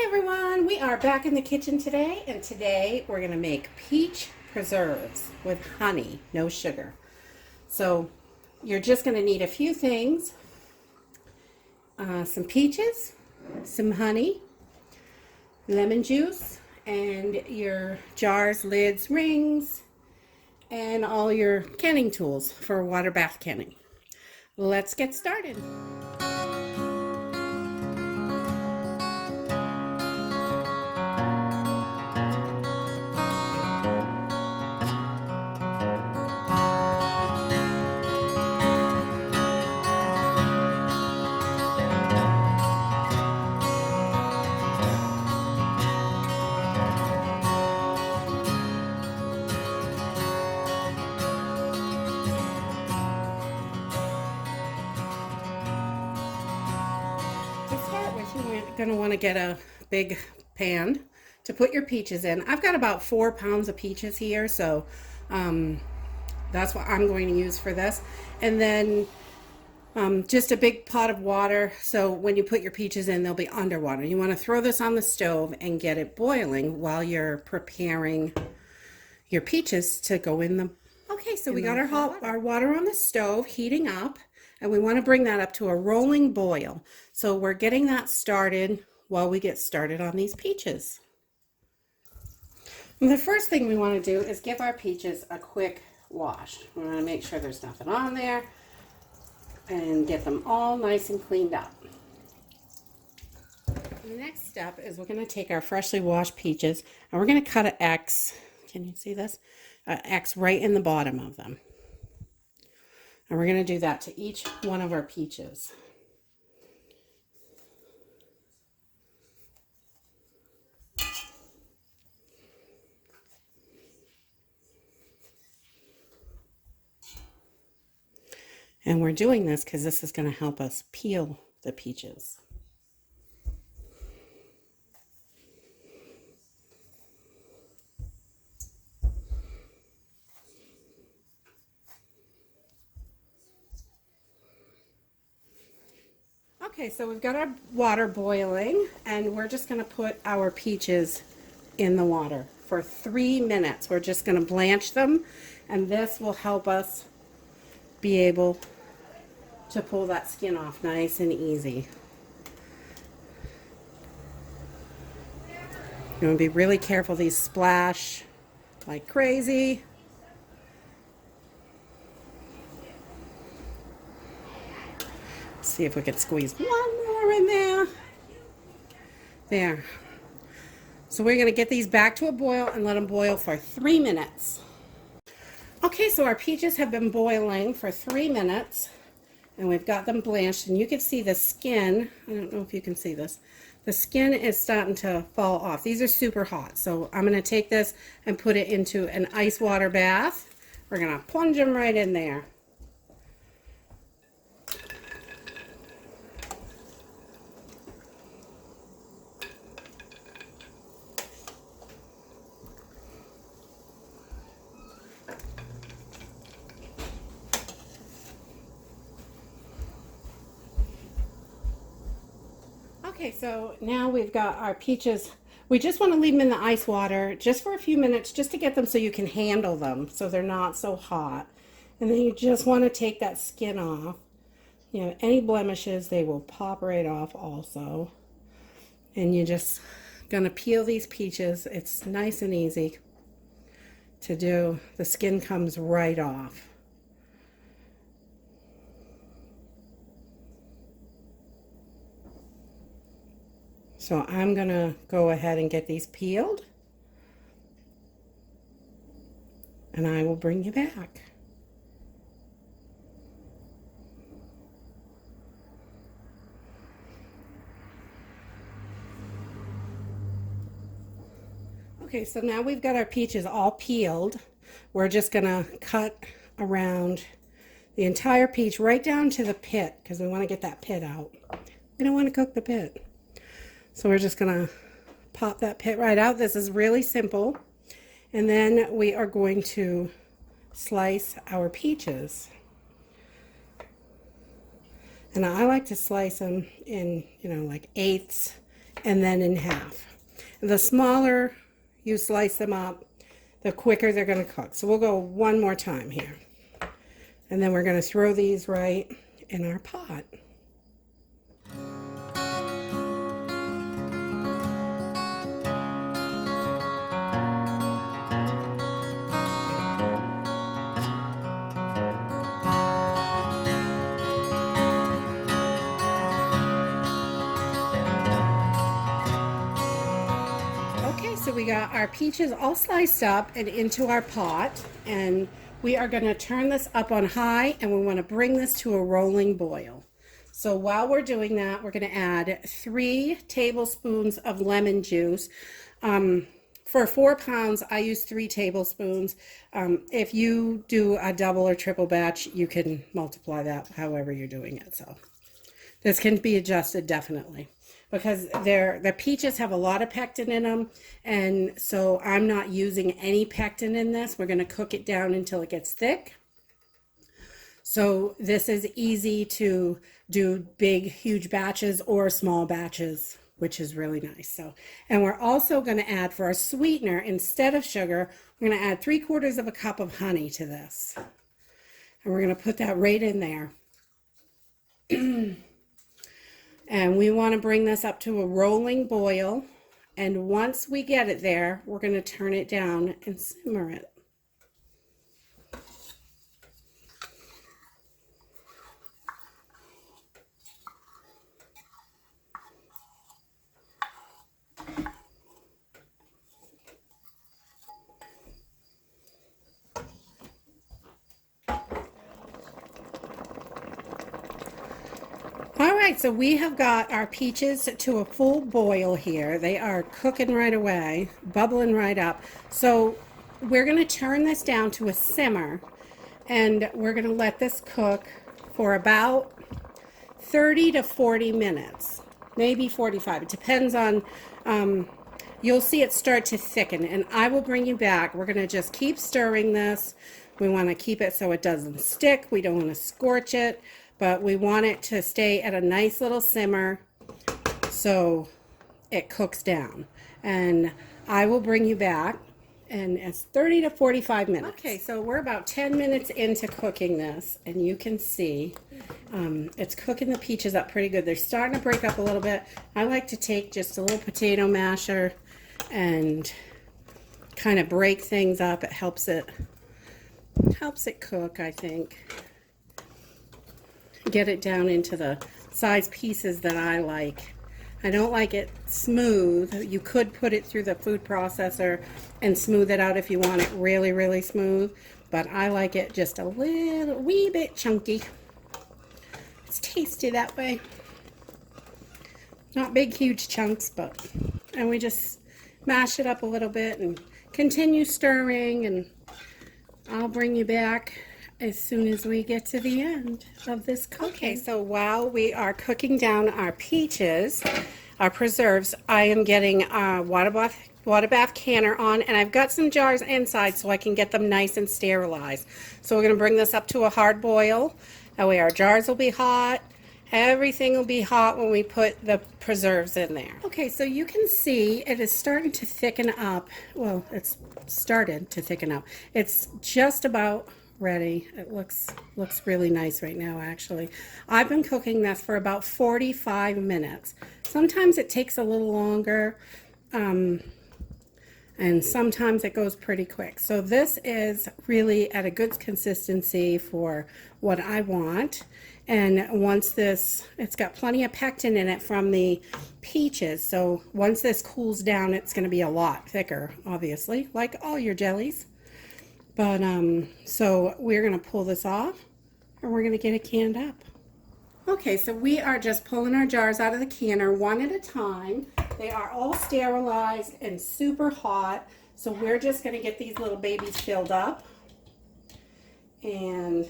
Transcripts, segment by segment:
Everyone, we are back in the kitchen today, and today we're going to make peach preserves with honey, no sugar. So you're just going to need a few things, some peaches, some honey, lemon juice, and your jars, lids, rings, and all your canning tools for water bath canning. Let's get started. You're going to want to get a big pan to put your peaches in. I've got about 4 pounds of peaches here, so that's what I'm going to use for this. And then just a big pot of water, so when you put your peaches in, they'll be underwater. You want to throw this on the stove and get it boiling while you're preparing your peaches to go in the... Okay, so we got our water on the stove heating up, and we want to bring that up to a rolling boil. So we're getting that started while we get started on these peaches. And the first thing we want to do is give our peaches a quick wash. We want to make sure there's nothing on there and get them all nice and cleaned up. The next step is we're going to take our freshly washed peaches and we're going to cut an X. Can you see this? An X right in the bottom of them. And we're going to do that to each one of our peaches. And we're doing this because this is going to help us peel the peaches. Okay, so we've got our water boiling, and we're just going to put our peaches in the water for 3 minutes. We're just going to blanch them, and this will help us be able to pull that skin off nice and easy. You want to be really careful. These splash like crazy. See if we can squeeze one more in there. There. So we're going to get these back to a boil and let them boil for 3 minutes. Okay, so our peaches have been boiling for 3 minutes, and we've got them blanched, and you can see the skin. I don't know if you can see this. The skin is starting to fall off. These are super hot, so I'm going to take this and put it into an ice water bath. We're going to plunge them right in there. Okay, so now we've got our peaches. We just want to leave them in the ice water just for a few minutes, just to get them so you can handle them, so they're not so hot. And then you just want to take that skin off. You know, any blemishes, they will pop right off also. And you're just going to peel these peaches. It's nice and easy to do. The skin comes right off. So I'm going to go ahead and get these peeled, and I will bring you back. Okay, so now we've got our peaches all peeled. We're just going to cut around the entire peach right down to the pit, because we want to get that pit out. We don't want to cook the pit. So we're just going to pop that pit right out. This is really simple. And then we are going to slice our peaches. And I like to slice them in, like eighths and then in half. The smaller you slice them up, the quicker they're going to cook. So we'll go one more time here. And then we're going to throw these right in our pot. Okay, so we got our peaches all sliced up and into our pot, and we are going to turn this up on high, and we want to bring this to a rolling boil. So while we're doing that, we're going to add 3 tablespoons of lemon juice. For 4 pounds, I use 3 tablespoons. If you do a double or triple batch, you can multiply that however you're doing it. So this can be adjusted definitely, because the peaches have a lot of pectin in them, and so I'm not using any pectin in this. We're going to cook it down until it gets thick. So this is easy to do big, huge batches or small batches, which is really nice. So, and we're also going to add, for our sweetener, instead of sugar, we're going to add 3/4 of a cup of honey to this. And we're going to put that right in there. And we want to bring this up to a rolling boil. And once we get it there, we're going to turn it down and simmer it. All right, so we have got our peaches to a full boil here. They are cooking right away, bubbling right up. So we're going to turn this down to a simmer, and we're going to let this cook for about 30 to 40 minutes, maybe 45. It depends on, you'll see it start to thicken, and I will bring you back. We're going to just keep stirring this. We want to keep it so it doesn't stick. We don't want to scorch it, but we want it to stay at a nice little simmer so it cooks down. And I will bring you back, and it's 30 to 45 minutes. Okay, so we're about 10 minutes into cooking this, and you can see it's cooking the peaches up pretty good. They're starting to break up a little bit. I like to take just a little potato masher and kind of break things up. It helps it cook, I think. Get it down into the size pieces that I like. I don't like it smooth. You could put it through the food processor and smooth it out if you want it really, really smooth, but I like it just a wee bit chunky. It's tasty that way. Not big, huge chunks, and we just mash it up a little bit and continue stirring, and I'll bring you back as soon as we get to the end of this cooking. Okay, so while we are cooking down our peaches, our preserves, I am getting a water bath canner on, and I've got some jars inside so I can get them nice and sterilized. So we're going to bring this up to a hard boil. That way our jars will be hot. Everything will be hot when we put the preserves in there. Okay, so you can see it is starting to thicken up. Well, it's started to thicken up. It's just about ready. It looks really nice right now, actually. I've been cooking this for about 45 minutes. Sometimes it takes a little longer, and sometimes it goes pretty quick. So this is really at a good consistency for what I want. And once it's got plenty of pectin in it from the peaches. So once this cools down, it's going to be a lot thicker, obviously, like all your jellies. But, so we're going to pull this off, and we're going to get it canned up. Okay, so we are just pulling our jars out of the canner one at a time. They are all sterilized and super hot. So we're just going to get these little babies filled up. And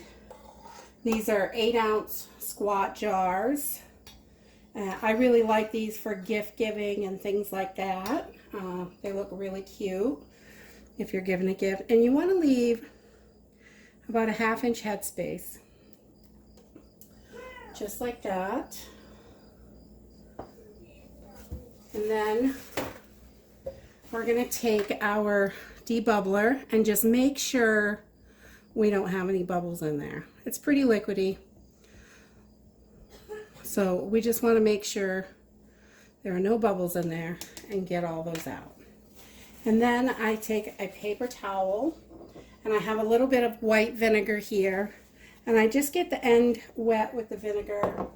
these are 8-ounce squat jars. I really like these for gift giving and things like that. They look really cute if you're giving a gift. And you want to leave about a 1/2 inch headspace. Just like that. And then we're going to take our debubbler and just make sure we don't have any bubbles in there. It's pretty liquidy. So we just want to make sure there are no bubbles in there and get all those out. And then I take a paper towel and I have a little bit of white vinegar here, and I just get the end wet with the vinegar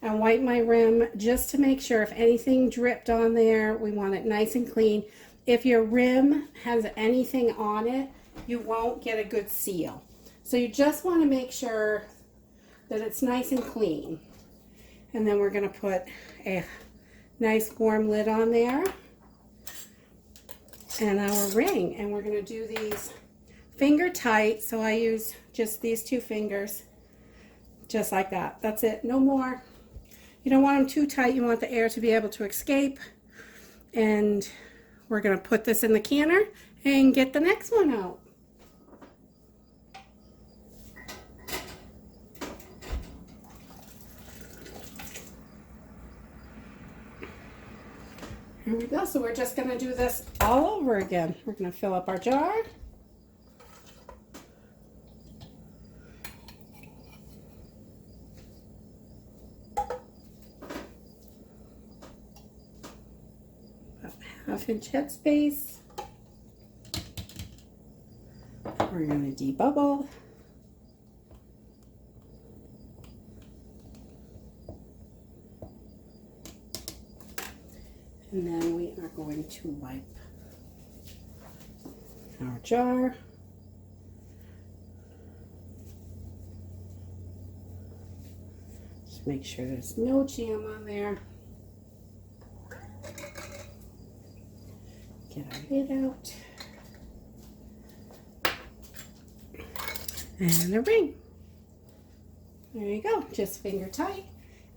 and wipe my rim just to make sure if anything dripped on there, we want it nice and clean. If your rim has anything on it, you won't get a good seal. So you just want to make sure that it's nice and clean. And then we're going to put a nice warm lid on there and our ring. And we're going to do these finger tight. So I use just these 2 fingers, just like that. That's it, no more. You don't want them too tight. You want the air to be able to escape. And we're going to put this in the canner and get the next one out. Here we go. So we're just going to do this all over again. We're going to fill up our jar. About 1/2 inch headspace. We're going to debubble. And then we are going to wipe our jar. Just make sure there's no jam on there. Get our lid out. And a ring. There you go, just finger tight,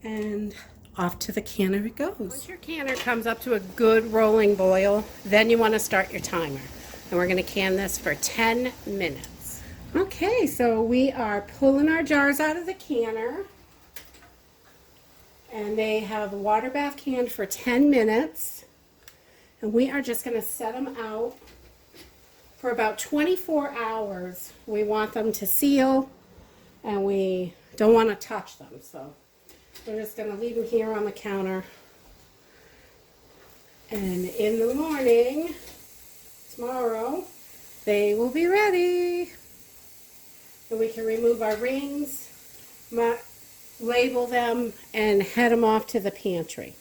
and off to the canner it goes. Once your canner comes up to a good rolling boil, then you want to start your timer. And we're going to can this for 10 minutes. Okay, so we are pulling our jars out of the canner. And they have water bath canned for 10 minutes. And we are just going to set them out for about 24 hours. We want them to seal, and we don't want to touch them. So we're just going to leave them here on the counter. And in the morning, tomorrow, they will be ready. And we can remove our rings, label them, and head them off to the pantry.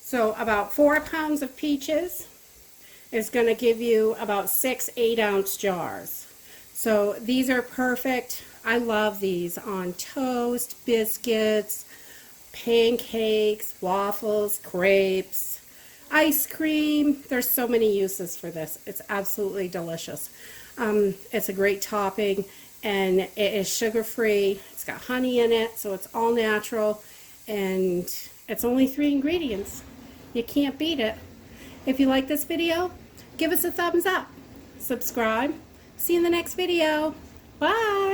So about 4 pounds of peaches is going to give you about 6 8-ounce jars. So these are perfect. I love these on toast, biscuits, pancakes, waffles, crepes, ice cream. There's so many uses for this. It's absolutely delicious. It's a great topping, and it is sugar-free. It's got honey in it, so it's all natural, and it's only 3 ingredients. You can't beat it. If you like this video, give us a thumbs up. Subscribe. See you in the next video. Bye.